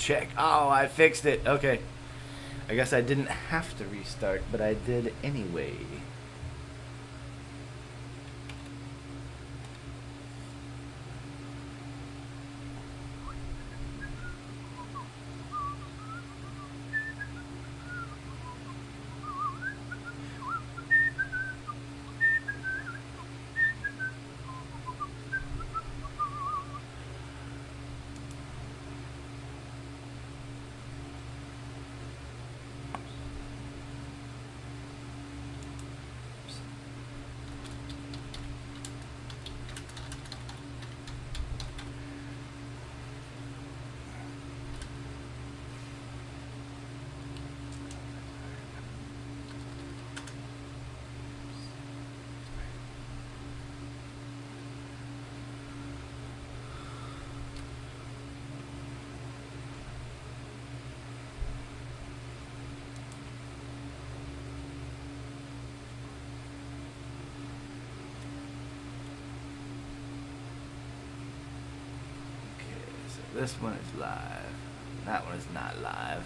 check. Oh, I fixed it. Okay. I guess I didn't have to restart, but I did anyway. This one is live. That one is not live.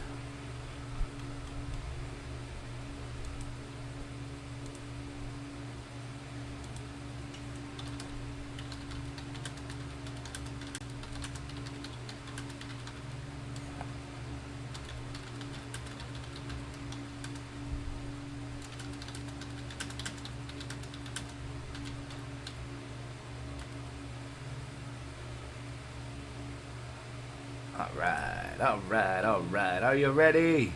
Alright. Are you ready?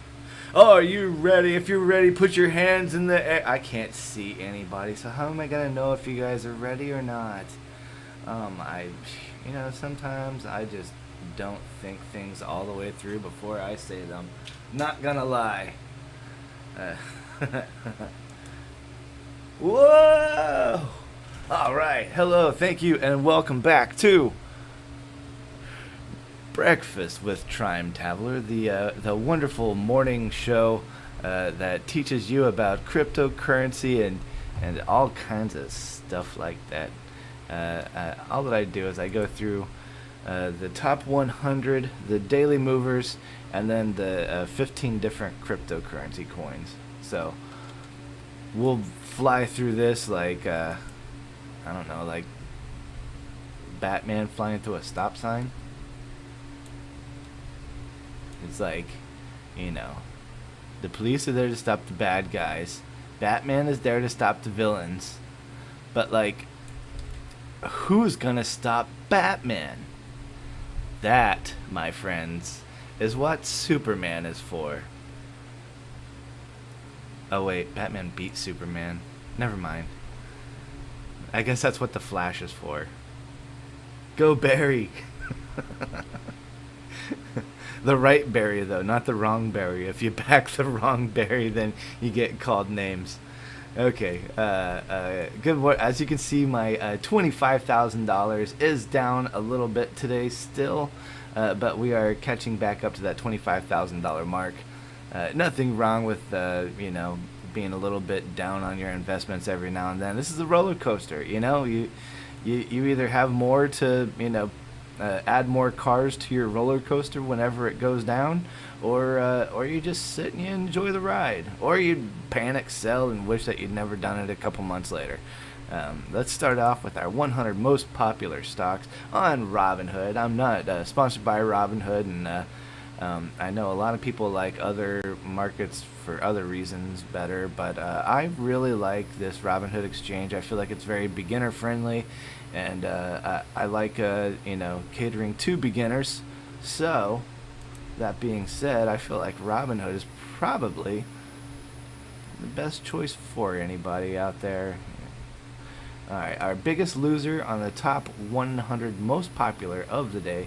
Oh, are you ready? If you're ready, put your hands in the air. I can't see anybody, so how am I gonna know if you guys are ready or not? Sometimes I just don't think things all the way through before I say them. Not gonna lie. Whoa! Alright, hello, thank you, and welcome back to Breakfast with Trime Taveler, the wonderful morning show that teaches you about cryptocurrency and all kinds of stuff like that. All that I do is I go through the top 100, the daily movers, and then the 15 different cryptocurrency coins. So we'll fly through this like like Batman flying through a stop sign. It's like, the police are there to stop the bad guys. Batman is there to stop the villains. But, who's gonna stop Batman? That, my friends, is what Superman is for. Oh, wait, Batman beat Superman. Never mind. I guess that's what the Flash is for. Go Barry! The right Barry, though, not the wrong Barry. If you back the wrong Barry, then you get called names. Okay, good work. As you can see, my $25,000 is down a little bit today still, but we are catching back up to that $25,000 mark. Nothing wrong with, being a little bit down on your investments every now and then. This is a roller coaster, You either have more to, add more cars to your roller coaster whenever it goes down, or you just sit and you enjoy the ride, or you panic sell and wish that you'd never done it a couple months later. Let's start off with our 100 most popular stocks on Robinhood. I'm not sponsored by Robinhood, and I know a lot of people like other markets for other reasons better, but I really like this Robinhood exchange. I feel like it's very beginner friendly, and I like catering to beginners. So that being said, I feel like Robinhood is probably the best choice for anybody out there. Alright, our biggest loser on the top 100 most popular of the day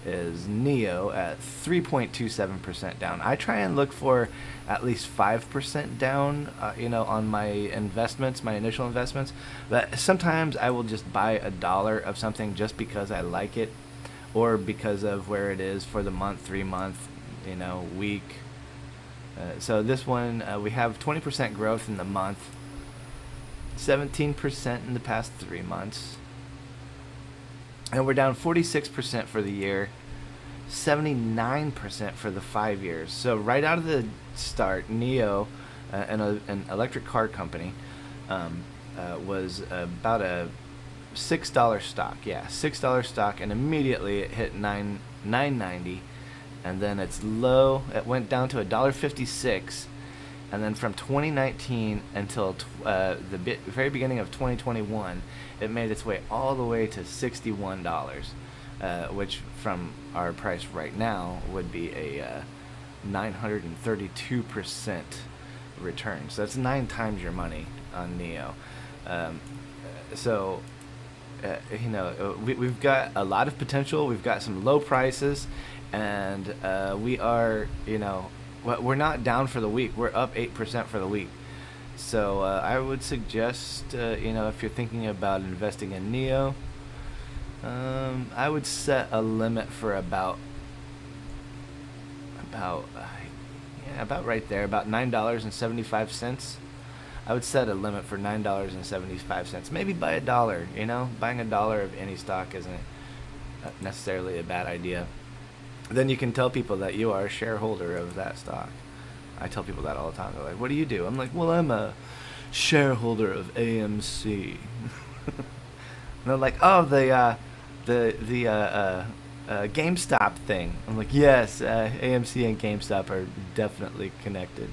is Neo at 3.27% down. I try and look for at least 5% down, on my investments, my initial investments. But sometimes I will just buy $1 of something just because I like it, or because of where it is for the month, 3 month, week. So this one, we have 20% growth in the month, 17% in the past 3 months. And we're down 46% for the year, 79% for the 5 years. So right out of the start, Neo, an electric car company, was about a $6 stock. Yeah, $6 stock, and immediately it hit 9.90, and then it's low. It went down to $1.56, and then from 2019 until the very beginning of 2021, it made its way all the way to $61, which from our price right now would be a 932% return. So that's 9 times your money on Neo. So we've got a lot of potential. We've got some low prices, and we are, we're not down for the week. We're up 8% for the week. So I would suggest, if you're thinking about investing in Neo, I would set a limit for about right there, about $9.75. I would set a limit for $9.75. Maybe buy $1. Buying $1 of any stock isn't necessarily a bad idea. Then you can tell people that you are a shareholder of that stock. I tell people that all the time. They're like, "What do you do?" I'm like, "Well, I'm a shareholder of AMC." And they're like, "Oh, the GameStop thing." I'm like, "Yes, AMC and GameStop are definitely connected."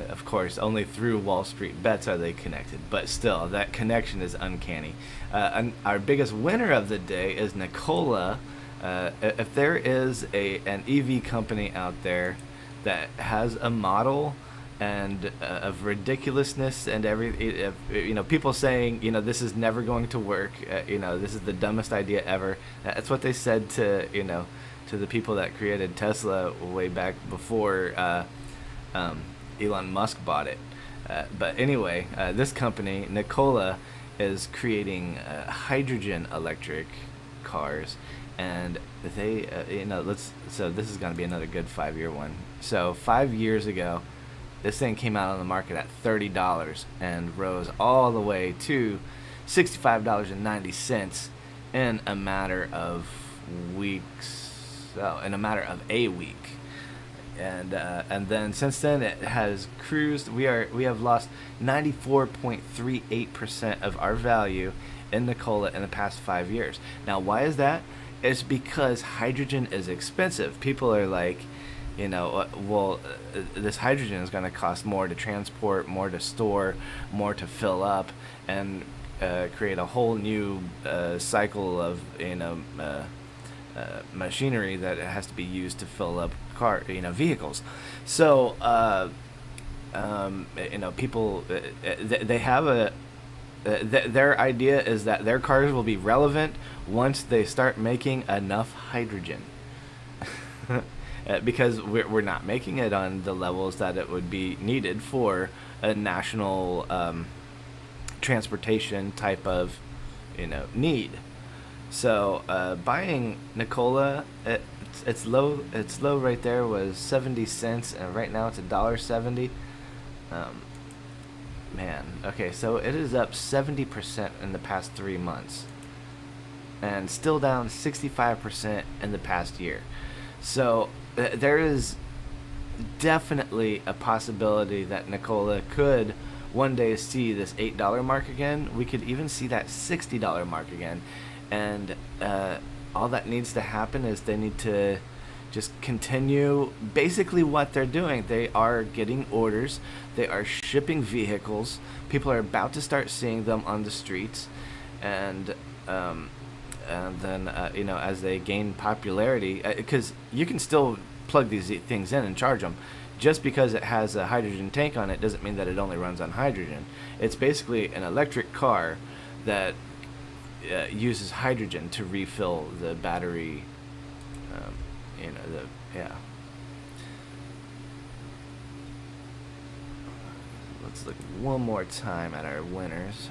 Of course, only through Wall Street bets are they connected, but still, that connection is uncanny. And our biggest winner of the day is Nikola. If there is an EV company out there that has a model and of ridiculousness and people saying, this is never going to work, this is the dumbest idea ever. That's what they said to the people that created Tesla way back before Elon Musk bought it. But anyway, this company, Nikola, is creating hydrogen electric cars, and they, so this is going to be another good 5-year one. So 5 years ago, this thing came out on the market at $30 and rose all the way to $65.90 in a matter of weeks. In a matter of a week. And then since then it has cruised. We have lost 94.38% of our value in Nikola in the past 5 years. Now, why is that? It's because hydrogen is expensive. People are like, this hydrogen is going to cost more to transport, more to store, more to fill up, and create a whole new cycle of machinery that has to be used to fill up vehicles. So people, they have their idea is that their cars will be relevant once they start making enough hydrogen. Because we're not making it on the levels that it would be needed for a national transportation type of need. So buying Nikola, it's low right there was 70 cents, and right now it's $1.70. Man, okay, so it is up 70% in the past 3 months, and still down 65% in the past year. So there is definitely a possibility that Nikola could one day see this $8 mark again. We could even see that $60 mark again. And all that needs to happen is they need to just continue basically what they're doing. They are getting orders. They are shipping vehicles. People are about to start seeing them on the streets. And then, as they gain popularity, because you can still plug these things in and charge them. Just because it has a hydrogen tank on it doesn't mean that it only runs on hydrogen. It's basically an electric car that uses hydrogen to refill the battery. Let's look one more time at our winners.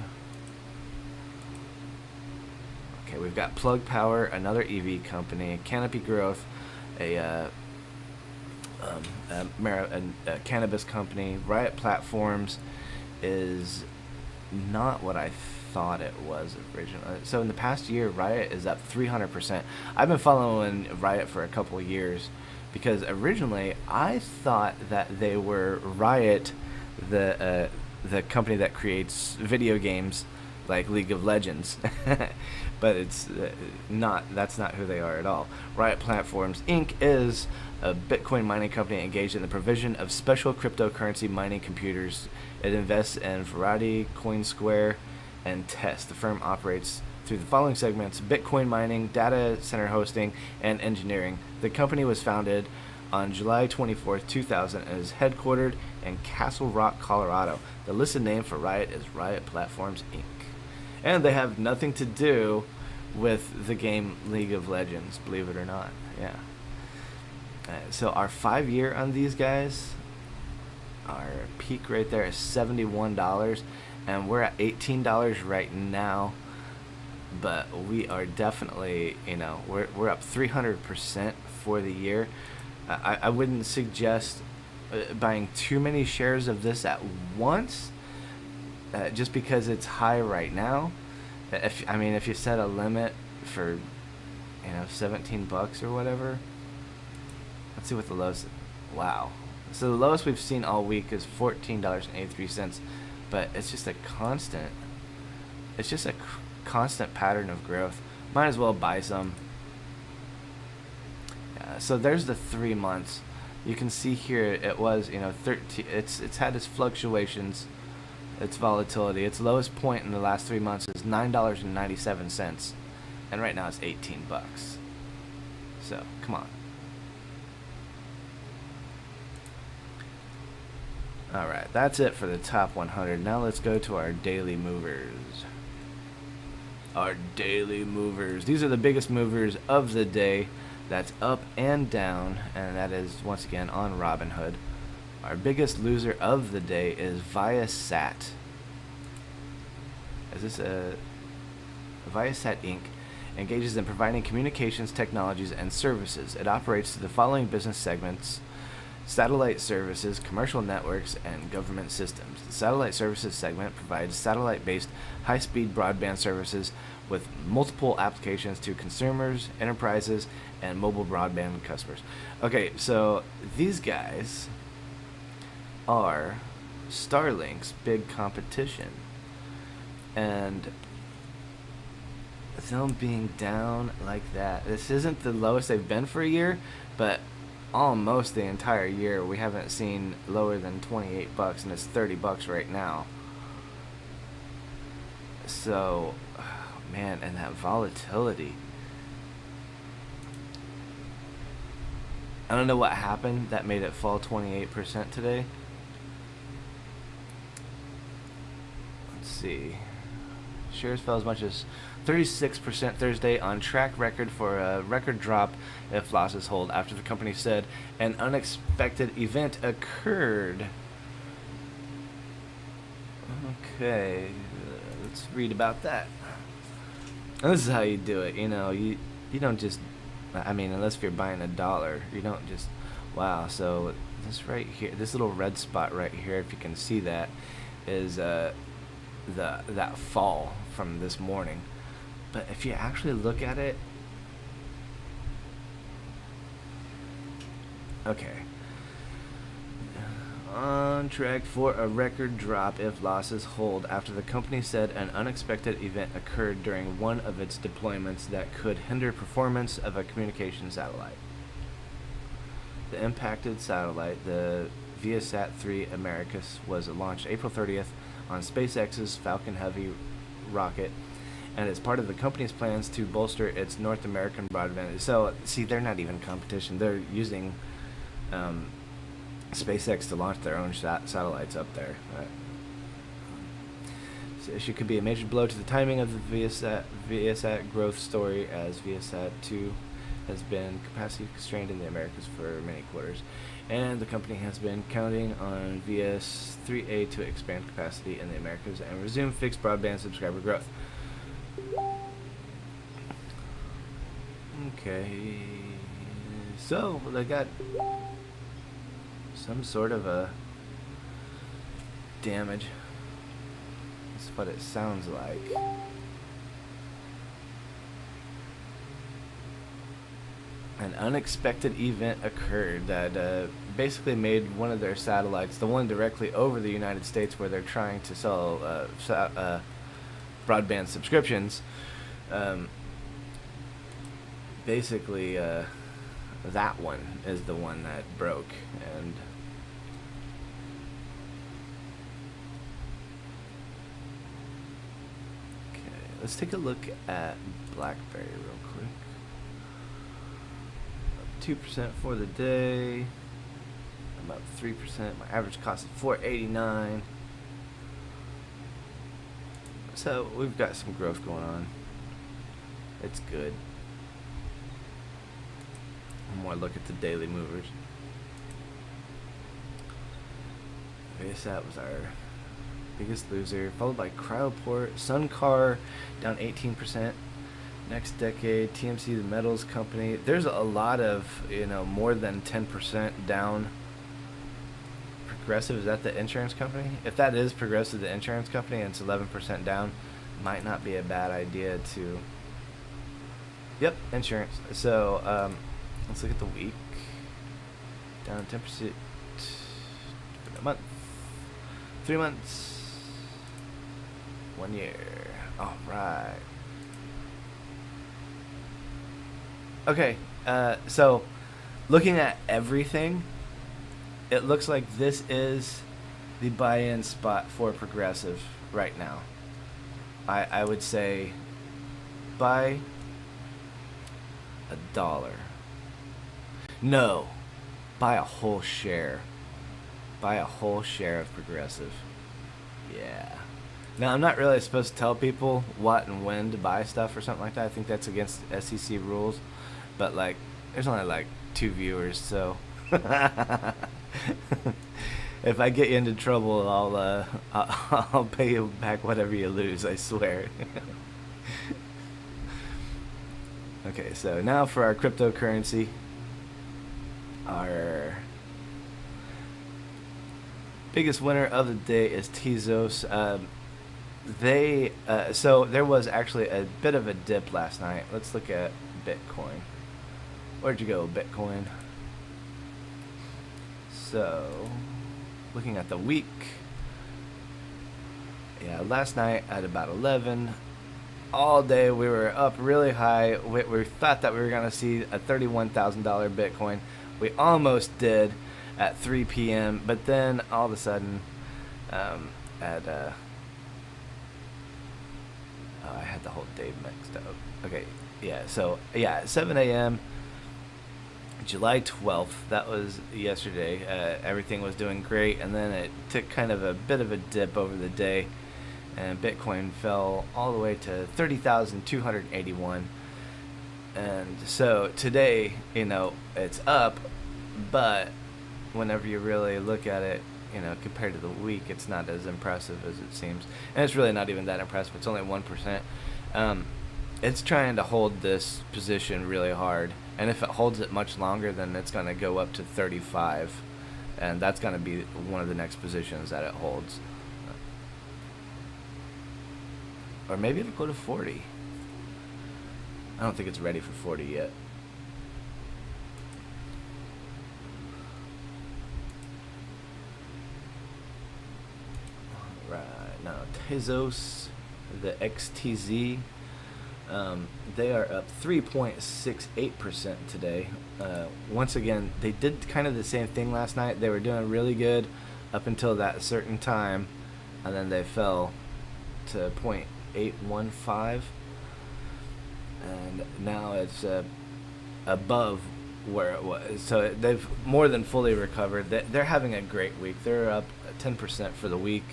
Okay, we've got Plug Power, another EV company, Canopy Growth, a cannabis company. Riot Platforms is not what I thought it was originally. So in the past year, Riot is up 300%. I've been following Riot for a couple of years because originally I thought that they were Riot, the company that creates video games like League of Legends. But it's not. That's not who they are at all. Riot Platforms Inc. is a Bitcoin mining company engaged in the provision of special cryptocurrency mining computers. It invests in Variety, CoinSquare, and Test. The firm operates through the following segments: Bitcoin mining, data center hosting, and engineering. The company was founded on July 24th, 2000, and is headquartered in Castle Rock, Colorado. The listed name for Riot is Riot Platforms Inc. And they have nothing to do with the game League of Legends, believe it or not. Yeah. So our 5-year on these guys, our peak right there is $71, and we're at $18 right now. But we are definitely, we're up 300% for the year. I wouldn't suggest buying too many shares of this at once, just because it's high right now. If you set a limit for, $17 or whatever. Let's see what the lowest. Wow. So the lowest we've seen all week is $14.83, but it's just a constant. It's just a constant pattern of growth. Might as well buy some. So there's the 3 months. You can see here it was 13. It's had its fluctuations, its volatility. Its lowest point in the last 3 months is $9.97, and right now it's $18. So come on. All right, that's it for the top 100. Now let's go to our daily movers. Our daily movers. These are the biggest movers of the day. That's up and down, and that is once again on Robinhood. Our biggest loser of the day is Viasat. Is this a Viasat Inc. engages in providing communications technologies and services. It operates through the following business segments: satellite services, commercial networks, and government systems. The satellite services segment provides satellite-based high-speed broadband services with multiple applications to consumers, enterprises, and mobile broadband customers. Okay, so these guys are Starlink's big competition. And them being down like that, this isn't the lowest they've been for a year, but almost the entire year we haven't seen lower than $28, and it's $30 right now. So, man, and that volatility. I don't know what happened that made it fall 28% today. Let's see. Shares fell as much as 36% Thursday, on track record for a record drop if losses hold, after the company said an unexpected event occurred. Okay, let's read about that. And this is how you do it. You don't just, unless you're buying $1, you don't just, wow. So this right here, this little red spot right here, if you can see that, is that fall from this morning. But if you actually look at it, okay, on track for a record drop if losses hold, after the company said an unexpected event occurred during one of its deployments that could hinder performance of a communication satellite. The impacted satellite, the Viasat 3 Americas, was launched April 30th on SpaceX's Falcon Heavy rocket, and it's part of the company's plans to bolster its North American broadband. So, see, they're not even competition. They're using SpaceX to launch their own satellites up there. Right. So this could be a major blow to the timing of the Viasat growth story, as Viasat 2 has been capacity constrained in the Americas for many quarters, and the company has been counting on VS 3A to expand capacity in the Americas and resume fixed broadband subscriber growth. Okay, so they got some sort of a damage. That's what it sounds like. An unexpected event occurred that basically made one of their satellites, the one directly over the United States where they're trying to sell broadband subscriptions, basically that one is the one that broke. And okay, let's take a look at BlackBerry real quick. 2% for the day, about 3%. My average cost is $4.89. So we've got some growth going on. It's good. One more look at the daily movers. I guess that was our biggest loser, followed by Cryoport, Suncar down 18%. Next Decade, TMC, the metals company. There's a lot of, more than 10% down. Progressive, is that the insurance company? If that is Progressive, the insurance company, and it's 11% down, might not be a bad idea to... Yep, insurance. So, let's look at the week. Down 10%. A month. 3 months. 1 year. All right. Okay, so looking at everything, it looks like this is the buy-in spot for Progressive right now. I would say buy $1. No, buy a whole share. Buy a whole share of Progressive. Yeah. Now, I'm not really supposed to tell people what and when to buy stuff or something like that. I think that's against SEC rules. But, there's only, 2 viewers, so... If I get you into trouble, I'll pay you back whatever you lose, I swear. Okay, so now for our cryptocurrency. Our biggest winner of the day is Tezos. So there was actually a bit of a dip last night. Let's look at Bitcoin. Where'd you go, Bitcoin? So, looking at the week. Yeah, last night at about 11. All day we were up really high. We thought that we were going to see a $31,000 Bitcoin. We almost did at 3 p.m. But then all of a sudden, I had the whole day mixed up. Okay, yeah, so, yeah, 7 a.m., July 12th, that was yesterday. Everything was doing great, and then it took kind of a bit of a dip over the day, and Bitcoin fell all the way to 30,281. And so today, it's up, but whenever you really look at it, compared to the week, it's not as impressive as it seems. And it's really not even that impressive. It's only 1%. It's trying to hold this position really hard. And if it holds it much longer, then it's going to go up to 35. And that's going to be one of the next positions that it holds. Or maybe it'll go to 40. I don't think it's ready for 40 yet. Alright, now Tezos, the XTZ. They are up 3.68% today. Once again, they did kind of the same thing last night. They were doing really good up until that certain time, and then they fell to 0.815, and now it's above where it was. So they've more than fully recovered. They're having a great week. They're up 10% for the week,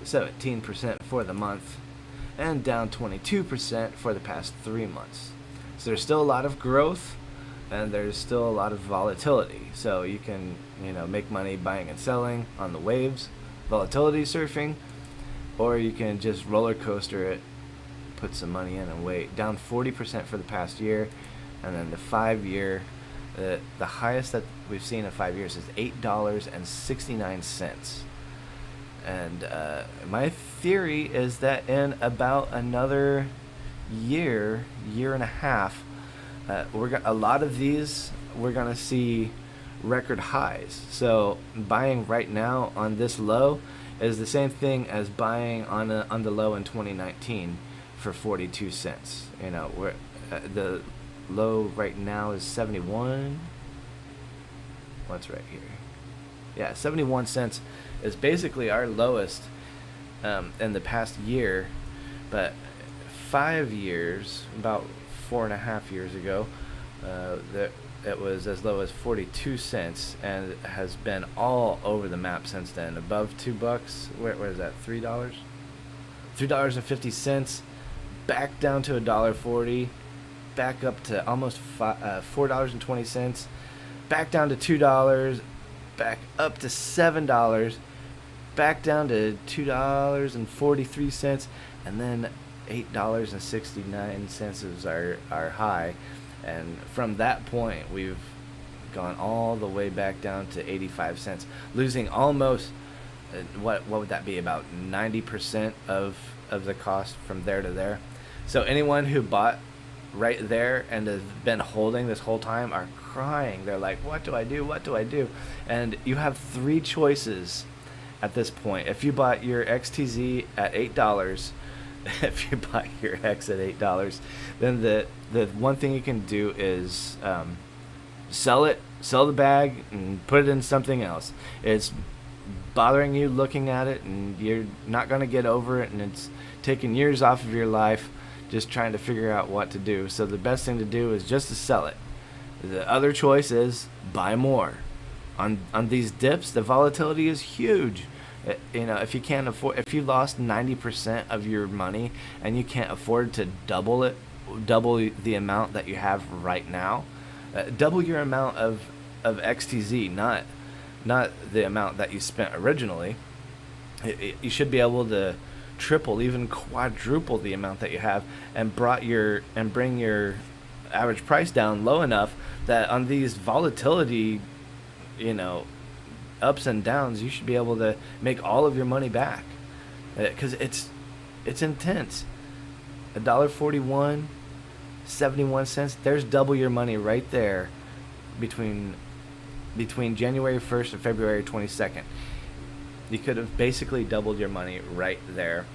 17% for the month, and down 22% for the past 3 months. So there's still a lot of growth, and there's still a lot of volatility. So you can, make money buying and selling on the waves, volatility surfing, or you can just roller coaster it, put some money in and wait. Down 40% for the past year, and then the 5-year, the highest that we've seen in 5 years is $8.69. And my theory is that in about another year and a half, a lot of these we're gonna see record highs. So buying right now on this low is the same thing as buying on the low in 2019 for 42 cents. You know, where the low right now is 71. What's right here? Yeah, 71 cents is basically our lowest in the past year, but 5 years, about 4.5 years ago, that it was as low as 42 cents and has been all over the map since then. Above $2. Where is that? $3? $3.50. Back down to $1.40. Back up to almost $4.20. Back down to $2. Back up to $7. Back down to $2.43, and then $8.69 is our high. And from that point, we've gone all the way back down to 85 cents, losing almost, what would that be, about 90% of the cost from there to there. So anyone who bought right there and has been holding this whole time are crying. They're like, what do I do? What do I do? And you have three choices at this point. If you bought your XTZ at $8, if you bought your X at $8, then the one thing you can do is sell the bag and put it in something else. It's bothering you looking at it, and you're not going to get over it, and it's taking years off of your life just trying to figure out what to do. So the best thing to do is just to sell it. The other choice is buy more. On these dips, the volatility is huge. If you can't afford, if you lost 90% of your money and you can't afford to double the amount that you have right now, double your amount of XTZ, not the amount that you spent originally. You should be able to triple, even quadruple the amount that you have, and bring your average price down low enough that on these volatility, ups and downs, you should be able to make all of your money back, because it's intense. $1.41, 71 cents. There's double your money right there between January 1st and February 22nd. You could have basically doubled your money right there.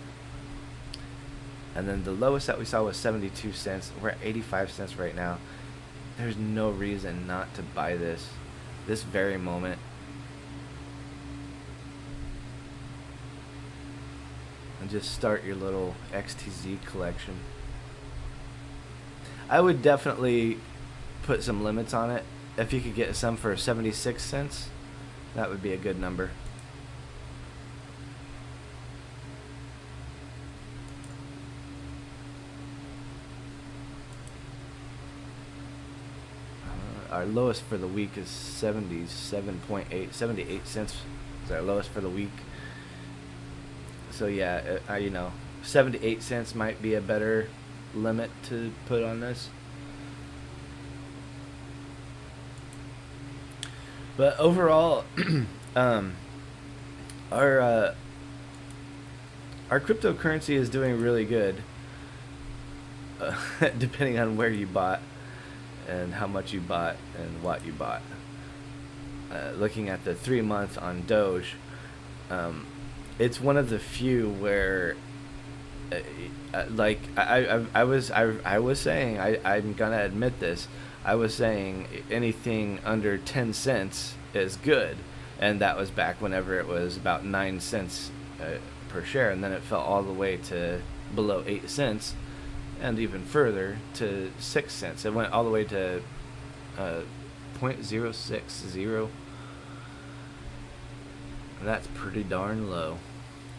And then the lowest that we saw was 72 cents. We're at 85 cents right now. There's no reason not to buy this very moment. And just start your little XTZ collection. I would definitely put some limits on it. If you could get some for 76 cents, that would be a good number. Our lowest for the week is 78 cents is our lowest for the week. So yeah, 78 cents might be a better limit to put on this. But overall, our cryptocurrency is doing really good, depending on where you bought and how much you bought and what you bought. Looking at the 3 month on Doge, it's one of the few where, I was saying, I'm gonna admit this, I was saying anything under 10 cents is good, and that was back whenever it was about 9 cents per share, and then it fell all the way to below 8 cents, and even further to 6 cents. It went all the way to 0.060. That's pretty darn low.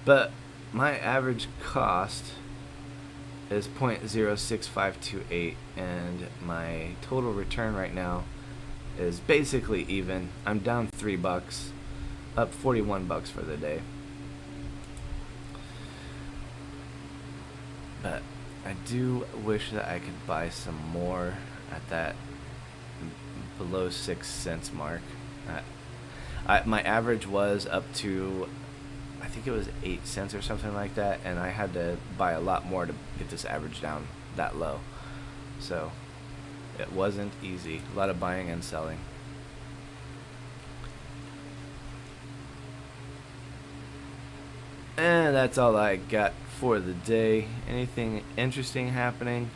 But my average cost is 0.06528, and my total return right now is basically even. I'm down $3, up $41 for the day. But I do wish that I could buy some more at that below 6 cents mark. My average was up to I think it was 8 cents or something like that, and I had to buy a lot more to get this average down that low. So it wasn't easy. A lot of buying and selling. And that's all I got for the day. Anything interesting happening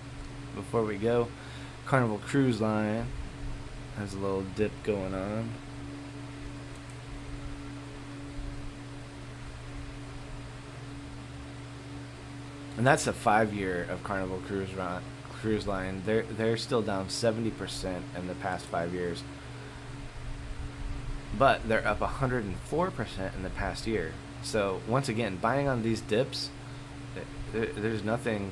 before we go? Carnival Cruise Line has a little dip going on. And that's a 5-year of Carnival Cruise Line. They're still down 70% in the past 5 years, but they're up 104% in the past year. So once again, buying on these dips, there's nothing.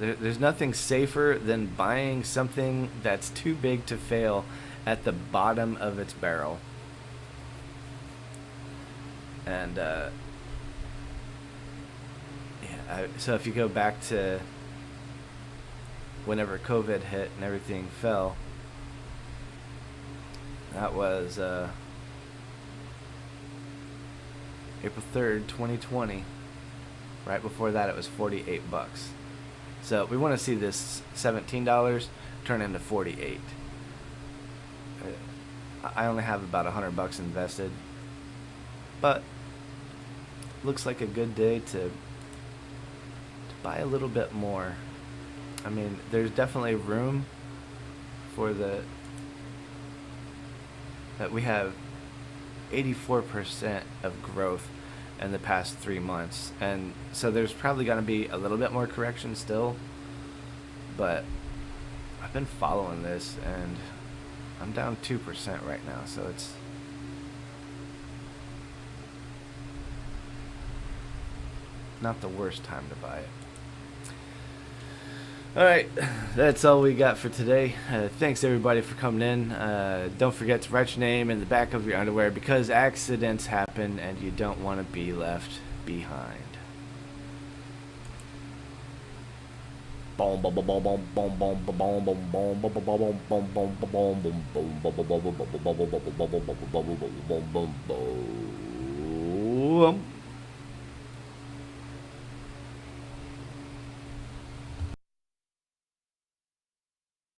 There's nothing safer than buying something that's too big to fail at the bottom of its barrel. And so if you go back to whenever COVID hit and everything fell, that was April 3rd, 2020. Right before that, it was $48. So we want to see this $17 turn into 48. I only have about $100 invested, but looks like a good day to buy a little bit more. I mean, there's definitely room for that we have 84% of growth in the past 3 months, and so there's probably going to be a little bit more correction still, but I've been following this and I'm down 2% right now, so it's not the worst time to buy it. Alright, that's all we got for today. Thanks everybody for coming in. Don't forget to write your name in the back of your underwear because accidents happen and you don't want to be left behind. Boom.